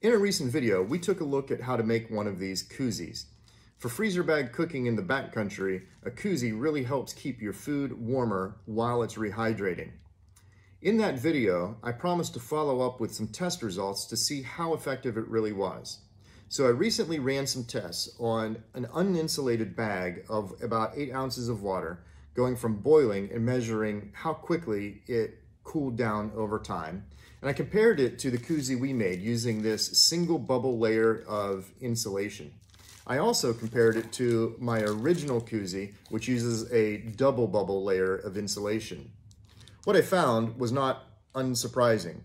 In a recent video, we took a look at how to make one of these koozies. For freezer bag cooking in the backcountry, a koozie really helps keep your food warmer while it's rehydrating. In that video, I promised to follow up with some test results to see how effective it really was. So I recently ran some tests on an uninsulated bag of about 8 ounces of water, going from boiling and measuring how quickly it cooled down over time. And I compared it to the koozie we made using this single bubble layer of insulation. I also compared it to my original koozie, which uses a double bubble layer of insulation. What I found was not unsurprising.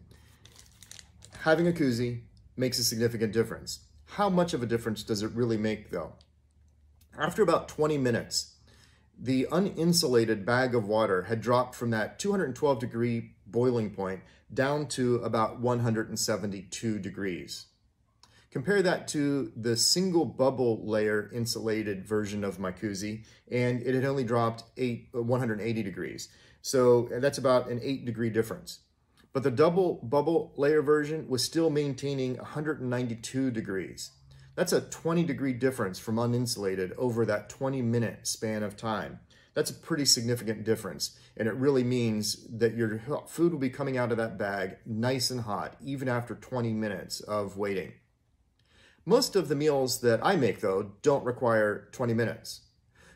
Having a koozie makes a significant difference. How much of a difference does it really make though? After about 20 minutes, the uninsulated bag of water had dropped from that 212-degree boiling point down to about 172 degrees. Compare that to the single bubble layer insulated version of my koozie, and it had only dropped 180 degrees. So that's about an 8-degree difference. But the double bubble layer version was still maintaining 192 degrees. That's a 20-degree difference from uninsulated over that 20-minute span of time. That's a pretty significant difference, and it really means that your food will be coming out of that bag nice and hot, even after 20 minutes of waiting. Most of the meals that I make, though, don't require 20 minutes.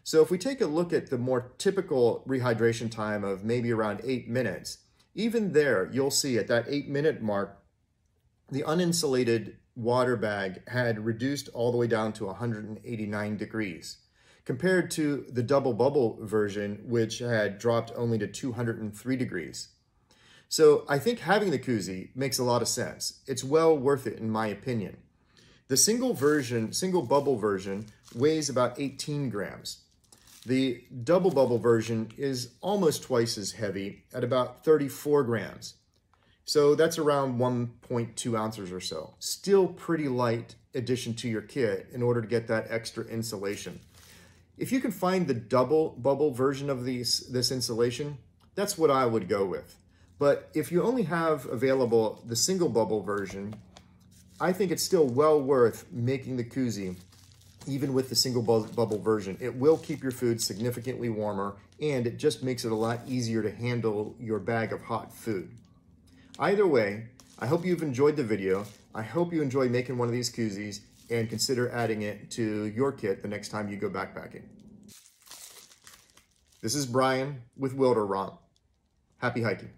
So if we take a look at the more typical rehydration time of maybe around 8 minutes, even there, you'll see at that 8-minute mark, the uninsulated water bag had reduced all the way down to 189 degrees, compared to the double bubble version, which had dropped only to 203 degrees. So I think having the koozie makes a lot of sense. It's well worth it in my opinion. The single bubble version weighs about 18 grams. The double bubble version is almost twice as heavy at about 34 grams. So that's around 1.2 ounces or so. Still pretty light addition to your kit in order to get that extra insulation. If you can find the double bubble version of this insulation, that's what I would go with. But if you only have available the single bubble version, I think it's still well worth making the koozie even with the single bubble version. It will keep your food significantly warmer, and it just makes it a lot easier to handle your bag of hot food. Either way, I hope you've enjoyed the video. I hope you enjoy making one of these koozies and consider adding it to your kit the next time you go backpacking. This is Brian with Wilder Romp. Happy hiking.